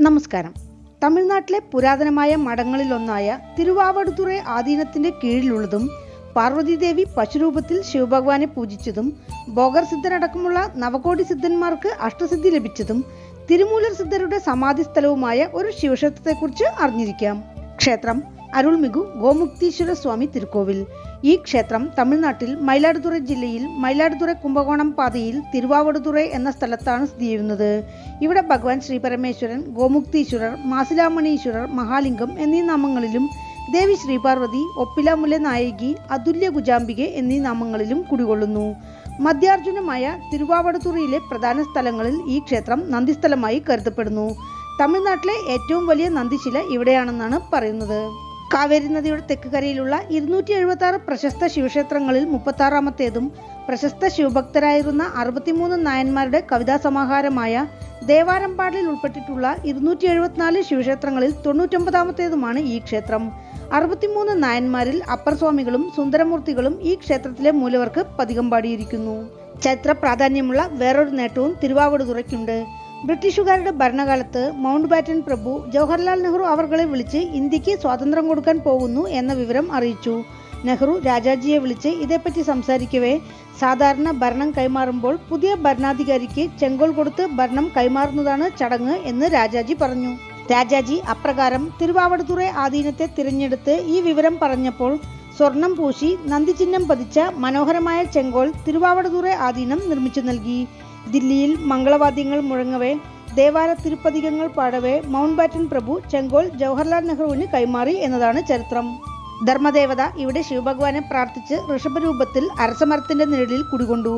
നമസ്കാരം. തമിഴ്നാട്ടിലെ പുരാതനമായ മഠങ്ങളിലൊന്നായ തിരുവാവടുതുറൈ ആദീനത്തിന്റെ കീഴിലുള്ളതും പാർവതീദേവി പശുരൂപത്തിൽ ശിവഭഗവാനെ പൂജിച്ചതും ബോഗർ സിദ്ധനടക്കമുള്ള നവകോടി സിദ്ധന്മാർക്ക് അഷ്ടസിദ്ധി ലഭിച്ചതും തിരുമൂലർ സിദ്ധരുടെ സമാധി സ്ഥലവുമായ ഒരു ശിവക്ഷേത്രത്തെക്കുറിച്ച് അറിഞ്ഞിരിക്കാം. ക്ഷേത്രം അരുൾമിகு ഗോമുക്തീശ്വര സ്വാമി തിരുക്കോവിൽ. ഈ ക്ഷേത്രം തമിഴ്നാട്ടിൽ മയിലാടുതുറൈ ജില്ലയിൽ മയിലാടുതുറൈ കുംഭകോണം പാതയിൽ തിരുവാവടുതുറൈ എന്ന സ്ഥലത്താണ് സ്ഥിതി ചെയ്യുന്നത്. ഇവിടെ ഭഗവാൻ ശ്രീ പരമേശ്വരൻ, ഗോമുക്തീശ്വരർ, മാസിലാമണീശ്വരർ, മഹാലിംഗം എന്നീ നാമങ്ങളിലും ദേവി ശ്രീപാർവതി, ഒപ്പിലാമുല നായകി, അതുല്യ കുജാംബികെ എന്നീ നാമങ്ങളിലും കുടികൊള്ളുന്നു. മധ്യാർജുനമായ തിരുവാവടുതുറയിലെ പ്രധാന സ്ഥലങ്ങളിൽ ഈ ക്ഷേത്രം നന്ദിസ്ഥലമായി കരുതപ്പെടുന്നു. തമിഴ്നാട്ടിലെ ഏറ്റവും വലിയ നന്ദിശില ഇവിടെയാണെന്നാണ് പറയുന്നത്. കാവേരി നദിയുടെ തെക്കുകരയിലുള്ള 276 പ്രശസ്ത ശിവക്ഷേത്രങ്ങളിൽ 36ാമത്തേതും പ്രശസ്ത ശിവഭക്തരായിരുന്ന 63 നായന്മാരുടെ കവിതാ സമാഹാരമായ ദേവാരംപാടിൽ ഉൾപ്പെട്ടിട്ടുള്ള 274 ശിവക്ഷേത്രങ്ങളിൽ 99ാമത്തേതുമാണ് ഈ ക്ഷേത്രം. 63 നായന്മാരിൽ അപ്പർ സ്വാമികളും സുന്ദരമൂർത്തികളും ഈ ക്ഷേത്രത്തിലെ മൂലവർക്ക് പതികം പാടിയിരിക്കുന്നു. ചരിത്ര പ്രാധാന്യമുള്ള വേറൊരു നേട്ടവും തിരുവാവടുതുറയ്ക്കുണ്ട്. ബ്രിട്ടീഷുകാരുടെ ഭരണകാലത്ത് മൗണ്ട് ബാറ്റൻ പ്രഭു ജവഹർലാൽ നെഹ്റു അവർകളെ വിളിച്ച് ഇന്ത്യക്ക് സ്വാതന്ത്ര്യം കൊടുക്കാൻ പോകുന്നു എന്ന വിവരം അറിയിച്ചു. നെഹ്റു രാജാജിയെ വിളിച്ച് ഇതേപ്പറ്റി സംസാരിക്കവേ, സാധാരണ ഭരണം കൈമാറുമ്പോൾ പുതിയ ഭരണാധികാരിക്ക് ചെങ്കോൽ കൊടുത്ത് ഭരണം കൈമാറുന്നതാണ് ചടങ്ങ് എന്ന് രാജാജി പറഞ്ഞു. രാജാജി അപ്രകാരം തിരുവാവടുതുറൈ ആദീനത്തെ തിരഞ്ഞെടുത്ത് ഈ വിവരം പറഞ്ഞപ്പോൾ സ്വർണം പൂശി നന്ദിചിഹ്നം പതിച്ച മനോഹരമായ ചെങ്കോൽ തിരുവാവടുതുറൈ ആദീനം നിർമ്മിച്ചു നൽകി. ദില്ലിയിൽ മംഗളവാദ്യങ്ങൾ മുഴങ്ങവേ, ദേവാര തിരുപ്പതികങ്ങൾ പാടവേ മൗണ്ട് ബാറ്റൻ പ്രഭു ചെങ്കോൽ ജവഹർലാൽ നെഹ്റുവിന് കൈമാറി എന്നതാണ് ചരിത്രം. ധർമ്മദേവത ഇവിടെ ശിവഭഗവാനെ പ്രാർത്ഥിച്ച് ഋഷഭരൂപത്തിൽ അരസമരത്തിന്റെ നിഴലിൽ കുടികൊണ്ടു.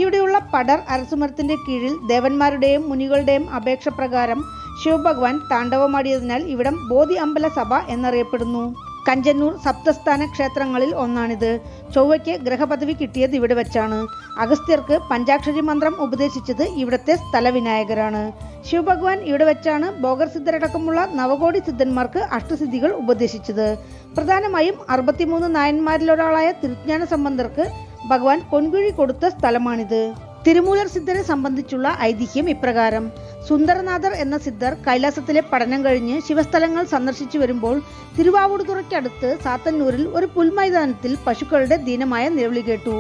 ഇവിടെയുള്ള പടർ അരസമരത്തിന്റെ കീഴിൽ ദേവന്മാരുടെയും മുനികളുടെയും അപേക്ഷ പ്രകാരം ശിവഭഗവാൻ താണ്ഡവമാടിയതിനാൽ ഇവിടം ബോധി അമ്പല സഭ എന്നറിയപ്പെടുന്നു. കഞ്ചന്നൂർ സപ്തസ്ഥാന ക്ഷേത്രങ്ങളിൽ ഒന്നാണിത്. ചൊവ്വയ്ക്ക് ഗ്രഹപദവി കിട്ടിയത് ഇവിടെ വെച്ചാണ്. അഗസ്ത്യർക്ക് പഞ്ചാക്ഷരി മന്ത്രം ഉപദേശിച്ചത് ഇവിടത്തെ സ്ഥലവിനായകരാണ്. ശിവഭഗവാൻ ഇവിടെ വെച്ചാണ് ബോഗർ സിദ്ധരടക്കമുള്ള നവകോടി സിദ്ധന്മാർക്ക് അഷ്ടസിദ്ധികൾ ഉപദേശിച്ചത്. പ്രധാനമായും 63 നായന്മാരിലൊരാളായ തിരുജ്ഞാന സംബന്ധർക്ക് ഭഗവാൻ പൊൻകുഴി കൊടുത്ത സ്ഥലമാണിത്. തിരുമൂലർ സിദ്ധരെ സംബന്ധിച്ചുള്ള ഐതിഹ്യം ഇപ്രകാരം: സുന്ദരനാഥർ എന്ന സിദ്ധർ കൈലാസത്തിലെ പഠനം കഴിഞ്ഞ് ശിവസ്ഥലങ്ങൾ സന്ദർശിച്ചു വരുമ്പോൾ തിരുവാവടുതുറയ്ക്കടുത്ത് സാത്തന്നൂരിൽ ഒരു പുൽമൈതാനത്തിൽ പശുക്കളുടെ ദീനമായ നിലവിളി കേട്ടു.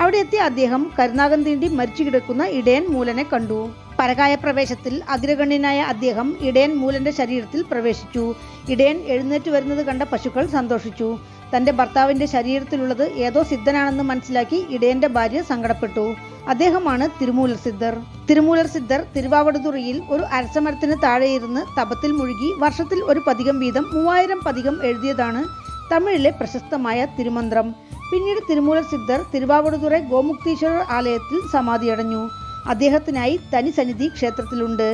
അവിടെ എത്തിയ അദ്ദേഹം കരുനാഗം തീണ്ടി മരിച്ചു കിടക്കുന്ന ഇടയൻ മൂലനെ കണ്ടു. പരകായ പ്രവേശത്തിൽ അഗ്രഗണ്യനായ അദ്ദേഹം ഇടയൻ മൂലന്റെ ശരീരത്തിൽ പ്രവേശിച്ചു. ഇടയൻ എഴുന്നേറ്റ് വരുന്നത് കണ്ട പശുക്കൾ സന്തോഷിച്ചു. തന്റെ ഭർത്താവിന്റെ ശരീരത്തിലുള്ളത് ഏതോ സിദ്ധനാണെന്ന് മനസ്സിലാക്കി ഇടയന്റെ ഭാര്യ സങ്കടപ്പെട്ടു. അദ്ദേഹമാണ് തിരുമൂലർ സിദ്ധർ. തിരുമൂലർ സിദ്ധർ തിരുവാവടുതുറയിൽ ഒരു അരസമരത്തിന് താഴെയിരുന്ന് തപത്തിൽ മുഴുകി വർഷത്തിൽ ഒരു പതികം വീതം 3000 പതികം എഴുതിയതാണ് തമിഴിലെ പ്രശസ്തമായ തിരുമന്ത്രം. പിന്നീട് തിരുമൂലർ സിദ്ധർ തിരുവാവടുതുറൈ ഗോമുക്തീശ്വരർ ആലയത്തിൽ സമാധിയടഞ്ഞു. അദ്ദേഹത്തിനായി തനി സന്നിധി ക്ഷേത്രത്തിലുണ്ട്.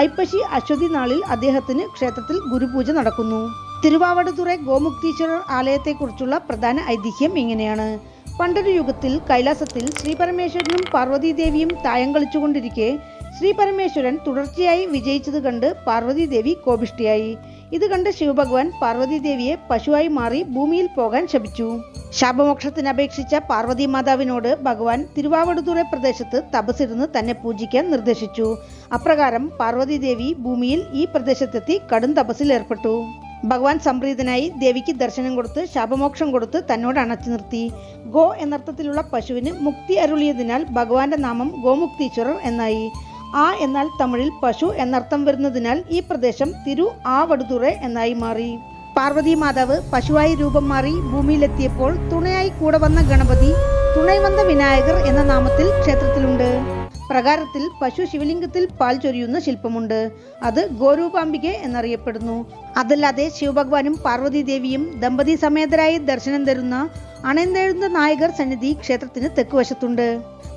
ഐപ്പശി അശ്വതി നാളിൽ അദ്ദേഹത്തിന് ക്ഷേത്രത്തിൽ ഗുരുപൂജ നടക്കുന്നു. തിരുവാവടുതുറൈ ഗോമുക്തീശ്വരർ ആലയത്തെക്കുറിച്ചുള്ള പ്രധാന ഐതിഹ്യം ഇങ്ങനെയാണ്. പണ്ടൊരു യുഗത്തിൽ കൈലാസത്തിൽ ശ്രീ പരമേശ്വരനും പാർവതീദേവിയും തായം കളിച്ചുകൊണ്ടിരിക്കെ ശ്രീ പരമേശ്വരൻ തുടർച്ചയായി വിജയിച്ചത് കണ്ട് പാർവതീദേവി കോപിഷ്ഠയായി. ഇത് കണ്ട് ശിവഭഗവാൻ പാർവതീദേവിയെ പശുവായി മാറി ഭൂമിയിൽ പോകാൻ ശപിച്ചു. ശാപമോക്ഷത്തിന് അപേക്ഷിച്ച പാർവതി മാതാവിനോട് ഭഗവാൻ തിരുവാവടുതുറൈ പ്രദേശത്ത് തപസ്സിരുന്ന് തന്നെ പൂജിക്കാൻ നിർദ്ദേശിച്ചു. അപ്രകാരം പാർവതീദേവി ഭൂമിയിൽ ഈ പ്രദേശത്തെത്തി കടും തപസ്സിൽ ഏർപ്പെട്ടു. ഭഗവാൻ സംപ്രീതനായി ദേവിക്ക് ദർശനം കൊടുത്ത് ശാപമോക്ഷം കൊടുത്ത് തന്നോട് അണച്ചു നിർത്തി. ഗോ എന്നർത്ഥത്തിലുള്ള പശുവിന് മുക്തി അരുളിയതിനാൽ ഭഗവാന്റെ നാമം ഗോമുക്തീശ്വരർ എന്നായി. ആ എന്നാൽ തമിഴിൽ പശു എന്നർത്ഥം വരുന്നതിനാൽ ഈ പ്രദേശം തിരു ആവടുതുറൈ എന്നായി മാറി. പാർവതി മാതാവ് പശുവായി രൂപം മാറി ഭൂമിയിലെത്തിയപ്പോൾ തുണയായി കൂടെ വന്ന ഗണപതി തുണൈ വന്ന വിനായകർ എന്ന നാമത്തിൽ ക്ഷേത്രത്തിലുണ്ട്. പ്രകാരത്തിൽ പശു ശിവലിംഗത്തിൽ പാൽ ചൊരിയുന്ന ശില്പമുണ്ട്. അത് ഗോരൂപാംബികെ എന്നറിയപ്പെടുന്നു. അതല്ലാതെ ശിവഭഗവാനും പാർവതീദേവിയും ദമ്പതി സമേതരായി ദർശനം തരുന്ന അണൈന്നെഴുന്ന നായകർ സന്നിധി ക്ഷേത്രത്തിന് തെക്കുവശത്തുണ്ട്.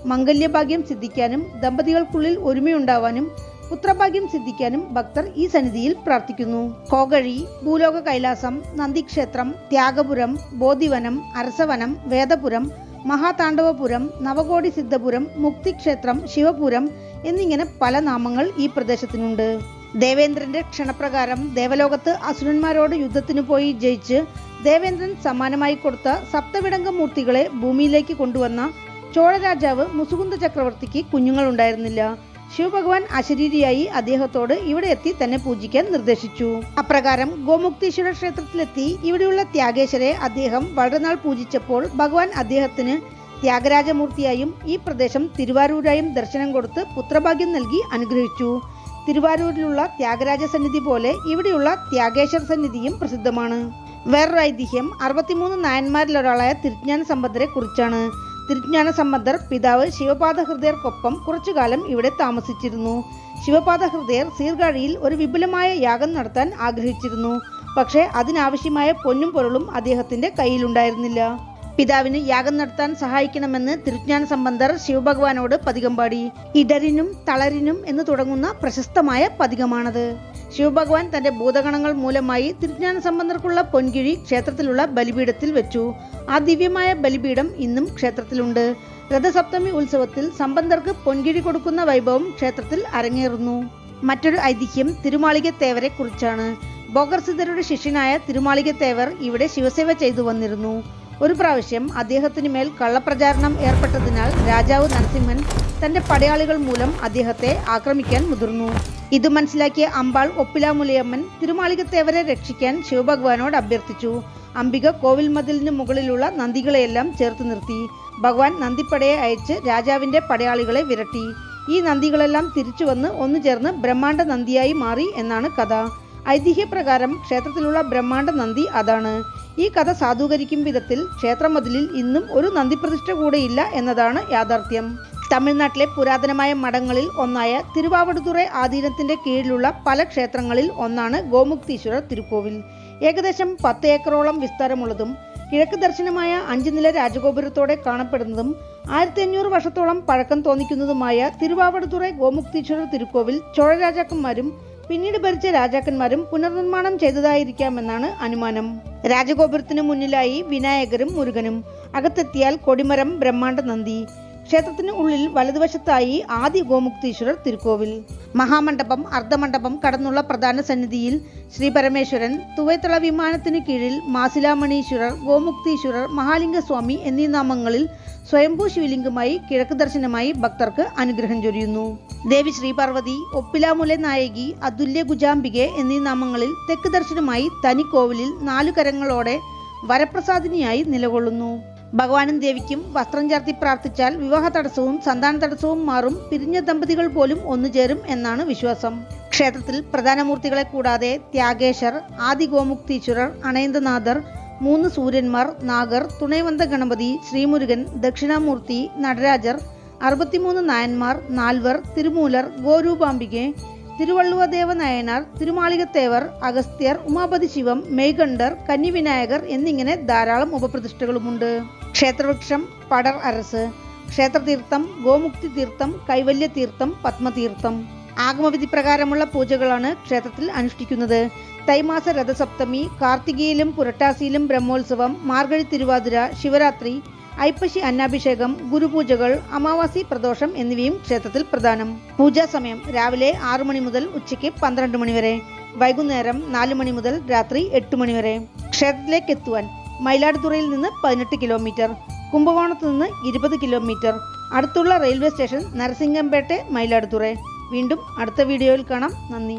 മംഗല്യഭാഗ്യം സിദ്ധിക്കാനും ദമ്പതികൾക്കുള്ളിൽ ഒരുമയുണ്ടാവാനും പുത്രഭാഗ്യം സിദ്ധിക്കാനും ഭക്തർ ഈ സന്നിധിയിൽ പ്രാർത്ഥിക്കുന്നു. കോകഴി, ഭൂലോക കൈലാസം, നന്ദിക്ഷേത്രം, ത്യാഗപുരം, ബോധിവനം, അരസവനം, വേദപുരം, മഹാതാണ്ഡവപുരം, നവകോടി സിദ്ധപുരം, മുക്തിക്ഷേത്രം, ശിവപുരം എന്നിങ്ങനെ പല നാമങ്ങൾ ഈ പ്രദേശത്തിനുണ്ട്. ദേവേന്ദ്രന്റെ ക്ഷണപ്രകാരം ദേവലോകത്ത് അസുരന്മാരോട് യുദ്ധത്തിനു പോയി ജയിച്ച് ദേവേന്ദ്രൻ സമ്മാനമായി കൊടുത്ത സപ്തവിടംഗ മൂർത്തികളെ ഭൂമിയിലേക്ക് കൊണ്ടുവന്ന ചോളരാജാവ് മുസുകുന്ദ ചക്രവർത്തിക്ക് കുഞ്ഞുങ്ങൾ ഉണ്ടായിരുന്നില്ല. ശിവഭഗവാൻ അശരീരിയായി അദ്ദേഹത്തോട് ഇവിടെ എത്തി തന്നെ പൂജിക്കാൻ നിർദ്ദേശിച്ചു. അപ്രകാരം ഗോമുക്തീശ്വര ക്ഷേത്രത്തിലെത്തി ഇവിടെയുള്ള ത്യാഗേശ്വരെ അദ്ദേഹം വളരെ നാൾ പൂജിച്ചപ്പോൾ ഭഗവാൻ അദ്ദേഹത്തിന് ത്യാഗരാജമൂർത്തിയായും ഈ പ്രദേശം തിരുവാരൂരായും ദർശനം കൊടുത്ത് പുത്രഭാഗ്യം നൽകി അനുഗ്രഹിച്ചു. തിരുവാരൂരിലുള്ള ത്യാഗരാജ സന്നിധി പോലെ ഇവിടെയുള്ള ത്യാഗേശ്വര സന്നിധിയും പ്രസിദ്ധമാണ്. വേറൊരു ഐതിഹ്യം 63 നായന്മാരിലൊരാളായ തിരുജ്ഞാന സമ്പന്നരെ കുറിച്ചാണ്. തിരുജ്ഞാന സമ്പന്നർ പിതാവ് ശിവപാദ ഹൃദയർക്കൊപ്പം കുറച്ചുകാലം ഇവിടെ താമസിച്ചിരുന്നു. ശിവപാദ ഹൃദയർ സീർഗാഴിയിൽ ഒരു വിപുലമായ യാഗം നടത്താൻ ആഗ്രഹിച്ചിരുന്നു. പക്ഷേ അതിനാവശ്യമായ പൊന്നും പൊരുളും അദ്ദേഹത്തിന്റെ കയ്യിലുണ്ടായിരുന്നില്ല. പിതാവിന് യാഗം നടത്താൻ സഹായിക്കണമെന്ന് തിരുജ്ഞാന സമ്പന്നർ ശിവഭഗവാനോട് പതികം പാടി. ഇടരിനും തളരിനും എന്ന് തുടങ്ങുന്ന പ്രശസ്തമായ പതികമാണത്. ശിവഭഗവാൻ തന്റെ ഭൂതഗണങ്ങൾ മൂലമായി തിരുജ്ഞാന സമ്പന്നർക്കുള്ള പൊൻകിഴി ക്ഷേത്രത്തിലുള്ള ബലിപീഠത്തിൽ വെച്ചു. ആ ദിവ്യമായ ബലിപീഠം ഇന്നും ക്ഷേത്രത്തിലുണ്ട്. രഥസപ്തമി ഉത്സവത്തിൽ സമ്പന്നർക്ക് പൊൻകിഴി കൊടുക്കുന്ന വൈഭവം ക്ഷേത്രത്തിൽ അരങ്ങേറുന്നു. മറ്റൊരു ഐതിഹ്യം തിരുമാളികത്തേവരെ കുറിച്ചാണ്. ബോഗർസിദ്ധരുടെ ശിഷ്യനായ തിരുമാളികത്തേവർ ഇവിടെ ശിവസേവ ചെയ്തു വന്നിരുന്നു. ഒരു പ്രാവശ്യം അദ്ദേഹത്തിന് മേൽ കള്ളപ്രചാരണം ഏർപ്പെട്ടതിനാൽ രാജാവ് നരസിംഹൻ തന്റെ പടയാളികൾ മൂലം അദ്ദേഹത്തെ ആക്രമിക്കാൻ മുതിർന്നു. ഇത് മനസ്സിലാക്കിയ അമ്പാൾ ഒപ്പിലാമുലയമ്മൻ തിരുമാളികത്തേവരെ രക്ഷിക്കാൻ ശിവഭഗവാനോട് അഭ്യർത്ഥിച്ചു. അംബിക കോവിൽ മതിലിന് മുകളിലുള്ള നന്ദികളെയെല്ലാം ചേർത്ത് നിർത്തി. ഭഗവാൻ നന്ദിപ്പടയെ അയച്ച് രാജാവിന്റെ പടയാളികളെ വിരട്ടി. ഈ നന്ദികളെല്ലാം തിരിച്ചു വന്ന് ഒന്നു ചേർന്ന് ബ്രഹ്മാണ്ഡ നന്ദിയായി മാറി എന്നാണ് കഥ. ഐതിഹ്യപ്രകാരം ക്ഷേത്രത്തിലുള്ള ബ്രഹ്മാണ്ഡ നന്ദി അതാണ്. ഈ കഥ സാധൂകരിക്കും വിധത്തിൽ ക്ഷേത്രമതിലിൽ ഇന്നും ഒരു നന്ദിപ്രതിഷ്ഠ കൂടെയില്ല എന്നതാണ് യാഥാർത്ഥ്യം. തമിഴ്നാട്ടിലെ പുരാതനമായ മഠങ്ങളിൽ ഒന്നായ തിരുവാവടുതുറൈ ആധീനത്തിന്റെ കീഴിലുള്ള പല ക്ഷേത്രങ്ങളിൽ ഒന്നാണ് ഗോമുക്തീശ്വരർ തിരുക്കോവിൽ. ഏകദേശം 10 ഏക്കറോളം വിസ്താരമുള്ളതും കിഴക്ക് ദർശനമായ 5 നില രാജഗോപുരത്തോടെ കാണപ്പെടുന്നതും 1500 വർഷത്തോളം പഴക്കം തോന്നിക്കുന്നതുമായ തിരുവാവടുതുറൈ ഗോമുക്തീശ്വരർ തിരുക്കോവിൽ ചോഴ രാജാക്കന്മാരും പിന്നീട് ഭരിച്ച രാജാക്കന്മാരും പുനർനിർമ്മാണം ചെയ്തതായിരിക്കാമെന്നാണ് അനുമാനം. രാജഗോപുരത്തിന് മുന്നിലായി വിനായകരും മുരുകനും, അകത്തെത്തിയാൽ കൊടിമരം ബ്രഹ്മാണ്ഡ നന്ദി. ക്ഷേത്രത്തിന് ഉള്ളിൽ വലതുവശത്തായി ആദി ഗോമുക്തീശ്വരർ തിരുക്കോവിൽ. മഹാമണ്ഡപം, അർദ്ധമണ്ഡപം കടന്നുള്ള പ്രധാന സന്നിധിയിൽ ശ്രീ പരമേശ്വരൻ, തുവൈത്തള വിമാനത്തിന് കീഴിൽ മാസിലാമണീശ്വരർ, ഗോമുക്തീശ്വരർ, മഹാലിംഗസ്വാമി എന്നീ നാമങ്ങളിൽ സ്വയംഭൂ ശിവലിംഗമായി കിഴക്ക് ദർശനമായി ഭക്തർക്ക് അനുഗ്രഹം ചൊരിയുന്നു. ദേവി ശ്രീപാർവതി, ഒപ്പിലാമുല നായകി, അതുല്യ ഗുജാംബികെ എന്നീ നാമങ്ങളിൽ തെക്ക് ദർശനമായി തനിക്കോവിലിൽ 4 കരങ്ങളോടെ വരപ്രസാദിനിയായി നിലകൊള്ളുന്നു. ഭഗവാനും ദേവിക്കും വസ്ത്രം ചാർത്തി പ്രാർത്ഥിച്ചാൽ വിവാഹ തടസ്സവും സന്താന തടസ്സവും മാറും, പിരിഞ്ഞ ദമ്പതികൾ പോലും ഒന്നുചേരും എന്നാണ് വിശ്വാസം. ക്ഷേത്രത്തിൽ പ്രധാന മൂർത്തികളെ കൂടാതെ ത്യാഗേശ്വർ, ആദി ഗോമുക്തീശ്വരർ, അണയന്തനാഥർ, 3 സൂര്യന്മാർ, നാഗർ, തുണൈവന്ത ഗണപതി, ശ്രീമുരുകൻ, ദക്ഷിണാമൂർത്തി, നടരാജർ, 63 നായന്മാർ, നാൽവർ, തിരുമൂലർ, ഗോരൂപാംബികെ, തിരുവള്ളുവദേവ നായനാർ, തിരുമാളികത്തേവർ, അഗസ്ത്യർ, ഉമാപതി ശിവം, മെയ്കണ്ഠർ, കന്നിവിനായകർ എന്നിങ്ങനെ ധാരാളം ഉപപ്രതിഷ്ഠകളുമുണ്ട്. ക്ഷേത്രവൃക്ഷം പടർ അരസ്. ക്ഷേത്രതീർത്ഥം ഗോമുക്തി തീർത്ഥം, കൈവല്യ തീർത്ഥം, പത്മതീർത്ഥം. ആഗമവിധി പ്രകാരമുള്ള പൂജകളാണ് ക്ഷേത്രത്തിൽ അനുഷ്ഠിക്കുന്നത്. തൈമാസ രഥസപ്തമി, കാർത്തികയിലും പുരട്ടാസിയിലും ബ്രഹ്മോത്സവം, മാർഗഴി തിരുവാതിര, ശിവരാത്രി, ഐപ്പശി അന്നാഭിഷേകം, ഗുരുപൂജകൾ, അമാവാസി പ്രദോഷം എന്നിവയും ക്ഷേത്രത്തിൽ പ്രധാനം. പൂജാ സമയം രാവിലെ 6 മണി മുതൽ ഉച്ചയ്ക്ക് 12 മണി വരെ, വൈകുന്നേരം 4 മണി മുതൽ രാത്രി 8 മണി വരെ. ക്ഷേത്രത്തിലേക്ക് എത്തുവാൻ മയിലാടുതുറയിൽ നിന്ന് 18 കിലോമീറ്റർ, കുംഭകോണത്ത് നിന്ന് 20 കിലോമീറ്റർ. അടുത്തുള്ള റെയിൽവേ സ്റ്റേഷൻ നരസിംഗംപേട്ടെ, മയിലാടുതുറൈ. വീണ്ടും അടുത്ത വീഡിയോയിൽ കാണാം. നന്ദി.